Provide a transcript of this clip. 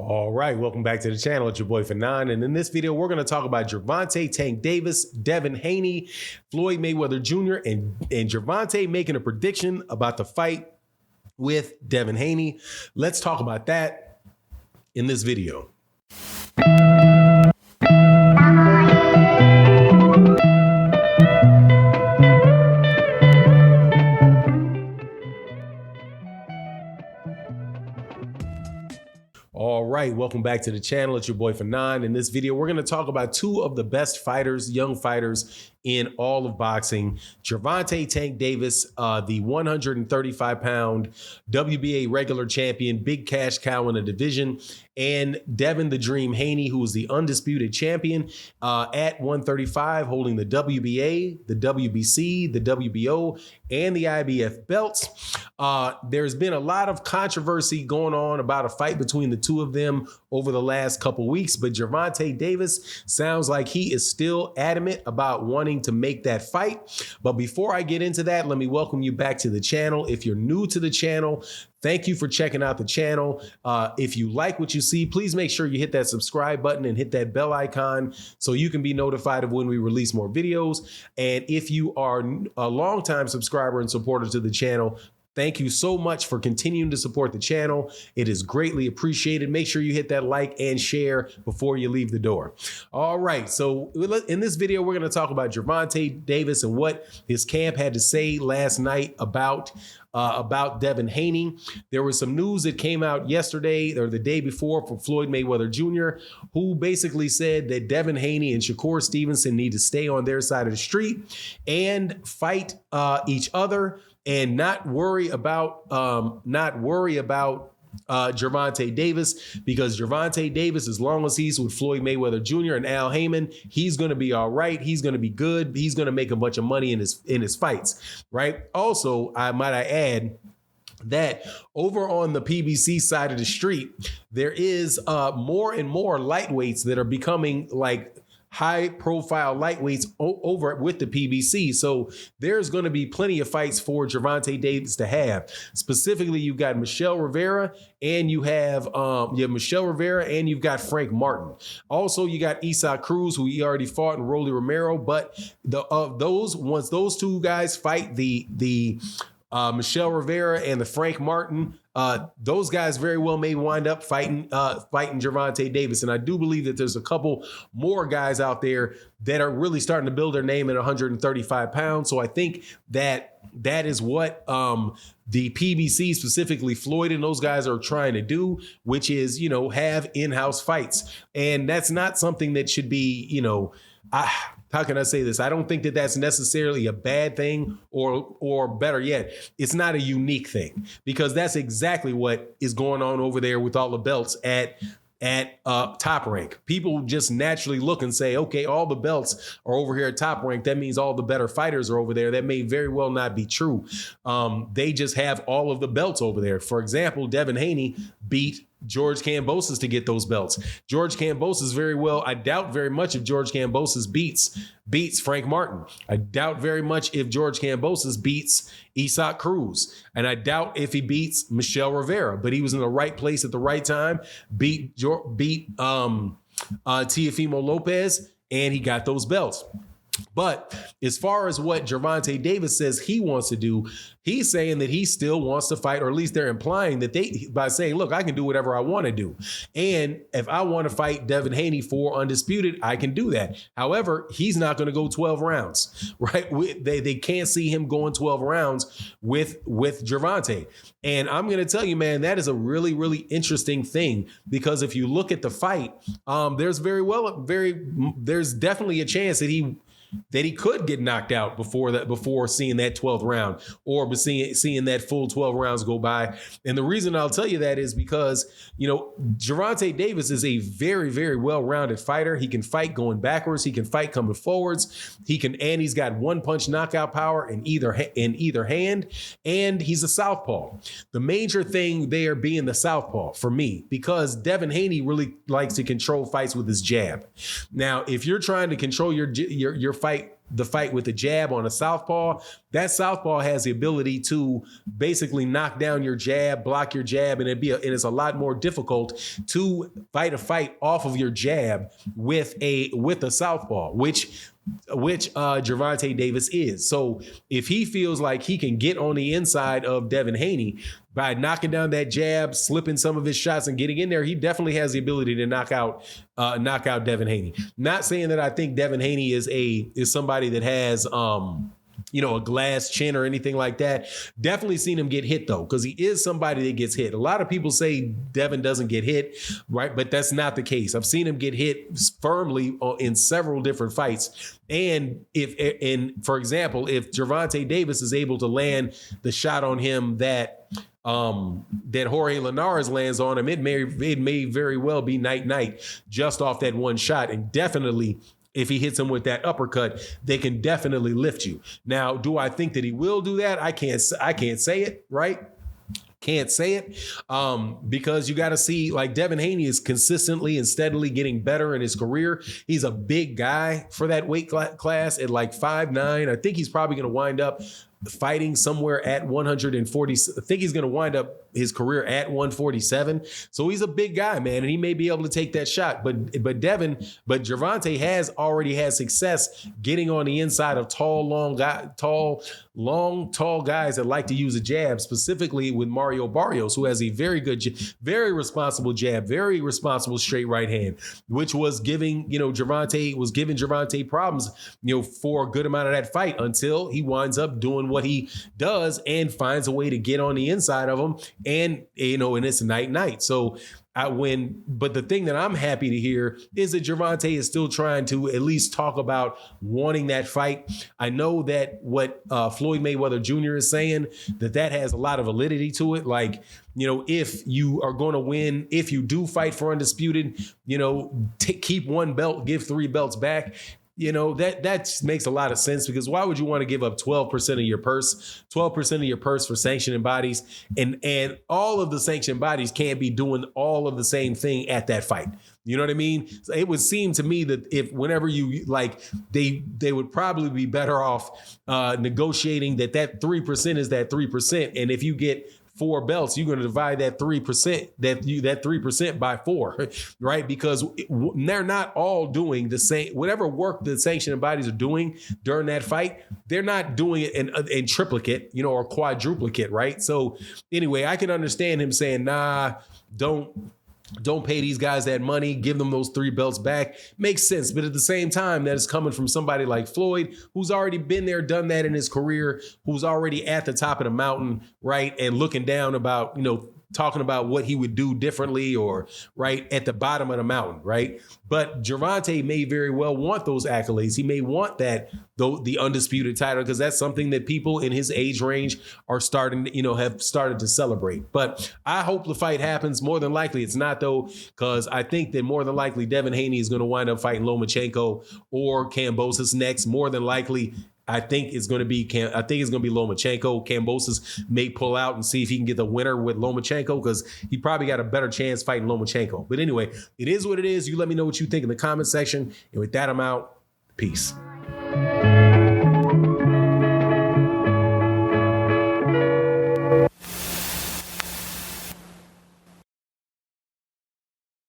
All right, welcome back to the channel. It's your boy Fanon, and in this video, we're going to talk about Gervonta Tank Davis, Devin Haney, Floyd Mayweather Jr., and Gervonta making a prediction about the fight with Devin Haney. Let's talk about that in this video. All right, welcome back to the channel. It's your boy Fanon. In this video, we're going to talk about two of the best fighters, young fighters in all of boxing. Gervonta Tank Davis, the 135-pound WBA regular champion, big cash cow in the division, and Devin the Dream Haney, who is the undisputed champion at 135, holding the WBA, the WBC, the WBO, and the IBF belts. There's been a lot of controversy going on about a fight between the two of them over the last couple weeks, but Gervonta Davis sounds like he is still adamant about wanting to make that fight. But before I get into that, let me welcome you back to the channel. If you're new to the channel, thank you for checking out the channel. If you like what you see, please make sure you hit that subscribe button and hit that bell icon so you can be notified of when we release more videos. And if you are a longtime subscriber and supporter to the channel, thank you so much for continuing to support the channel. It is greatly appreciated. Make sure you hit that like and share before you leave the door. All right, so in this video, we're going to talk about Gervonta Davis and what his camp had to say last night about Devin Haney. There was some news that came out yesterday or the day before from Floyd Mayweather Jr., who basically said that Devin Haney and Shakur Stevenson need to stay on their side of the street and fight each other and not worry about Gervonta Davis, because Gervonta Davis, as long as he's with Floyd Mayweather Jr. and Al Heyman, he's going to be all right. He's going to be good. He's going to make a bunch of money in his fights, right? Also, I add that over on the PBC side of the street, there is more and more lightweights that are becoming like high profile lightweights over with the PBC. So there's going to be plenty of fights for Gervonta Davis to have. Specifically, you've got Michelle Rivera and you have Michelle Rivera and you've got Frank Martin. Also, you got Isaac Cruz, who he already fought, and Rolly Romero. But once those two guys fight, the Michelle Rivera and the Frank Martin, those guys very well may wind up fighting Gervonta Davis. And I do believe that there's a couple more guys out there that are really starting to build their name at 135 pounds. So I think that is what the PBC, specifically Floyd and those guys, are trying to do, which is, have in-house fights. And that's not something that should be, how can I say this? I don't think that that's necessarily a bad thing, or better yet, it's not a unique thing, because that's exactly what is going on over there with all the belts at Top Rank. People just naturally look and say, okay, all the belts are over here at Top Rank. That means all the better fighters are over there. That may very well not be true. They just have all of the belts over there. For example, Devin Haney beat George Kambosos to get those belts. George Kambosos I doubt very much if George Kambosos beats Frank Martin. I doubt very much if George Kambosos beats Isaac Cruz. And I doubt if he beats Michelle Rivera, but he was in the right place at the right time, beat Teofimo Lopez, and he got those belts. But as far as what Gervonta Davis says he wants to do, he's saying that he still wants to fight, or at least they're implying that by saying, look, I can do whatever I want to do. And if I want to fight Devin Haney for undisputed, I can do that. However, he's not going to go 12 rounds, right? They can't see him going 12 rounds with Gervonta. And I'm going to tell you, man, that is a really, really interesting thing, because if you look at the fight, there's definitely a chance that he could get knocked out before seeing that 12th round, or seeing that full 12 rounds go by. And the reason I'll tell you that is because, Gervonta Davis is a very, very well-rounded fighter. He can fight going backwards. He can fight coming forwards. And he's got one-punch knockout power in either hand, and he's a southpaw. The major thing there being the southpaw for me, because Devin Haney really likes to control fights with his jab. Now, if you're trying to control your fight the fight with the jab on a southpaw, that southpaw has the ability to basically knock down your jab, block your jab, and it's a lot more difficult to fight a fight off of your jab with a southpaw, which Gervonta Davis is. So if he feels like he can get on the inside of Devin Haney by knocking down that jab, slipping some of his shots and getting in there, he definitely has the ability to knock out Devin Haney. Not saying that I think Devin Haney is somebody that has a glass chin or anything like that. Definitely seen him get hit though, because he is somebody that gets hit. A lot of people say Devin doesn't get hit, right? But that's not the case. I've seen him get hit firmly in several different fights. And for example, if Gervonta Davis is able to land the shot on him that Jorge Linares lands on him, it may very well be night just off that one shot. And definitely, if he hits him with that uppercut, they can definitely lift you. Now, do I think that he will do that? I can't say it, right? Can't say it because you got to see, like, Devin Haney is consistently and steadily getting better in his career. He's a big guy for that weight class at like 5'9". I think he's probably going to wind up fighting somewhere at 140. I think he's going to wind up his career at 147. So he's a big guy, man, and he may be able to take that shot. But Gervonta has already had success getting on the inside of tall, tall guys that like to use a jab, specifically with Mario Barrios, who has a very good, very responsible jab, very responsible straight right hand, which was giving Gervonta problems, for a good amount of that fight until he winds up doing what he does and finds a way to get on the inside of him, and it's night. So but the thing that I'm happy to hear is that Gervonta is still trying to at least talk about wanting that fight. I know that what Floyd Mayweather Jr. is saying, that has a lot of validity to it. Like, if you are going to win, if you do fight for undisputed, keep one belt, give 3 belts back. That makes a lot of sense, because why would you want to give up 12% of your purse for sanctioning bodies, and all of the sanctioned bodies can't be doing all of the same thing at that fight? You know what I mean? So it would seem to me that whenever you they would probably be better off negotiating that 3% is that 3%. And if you get 4 belts, you're going to divide that 3%, that 3% by 4, right? Because they're not all doing the same. Whatever work the sanctioning bodies are doing during that fight, they're not doing it in triplicate, or quadruplicate, right? So anyway, I can understand him saying, nah, don't pay these guys that money, give them those 3 belts back. Makes sense. But at the same time, that is coming from somebody like Floyd, who's already been there, done that in his career, who's already at the top of the mountain, right? And looking down about, talking about what he would do differently, or right at the bottom of the mountain, right? But Gervonta may very well want those accolades. He may want that, though, the undisputed title, because that's something that people in his age range are starting to, have started to celebrate. But I hope the fight happens. More than likely it's not, though, because I think that more than likely Devin Haney is going to wind up fighting Lomachenko or Kambosos next. More than likely, I think it's going to be Lomachenko. Kambosos may pull out and see if he can get the winner with Lomachenko, because he probably got a better chance fighting Lomachenko. But anyway, it is what it is. You let me know what you think in the comment section. And with that, I'm out. Peace.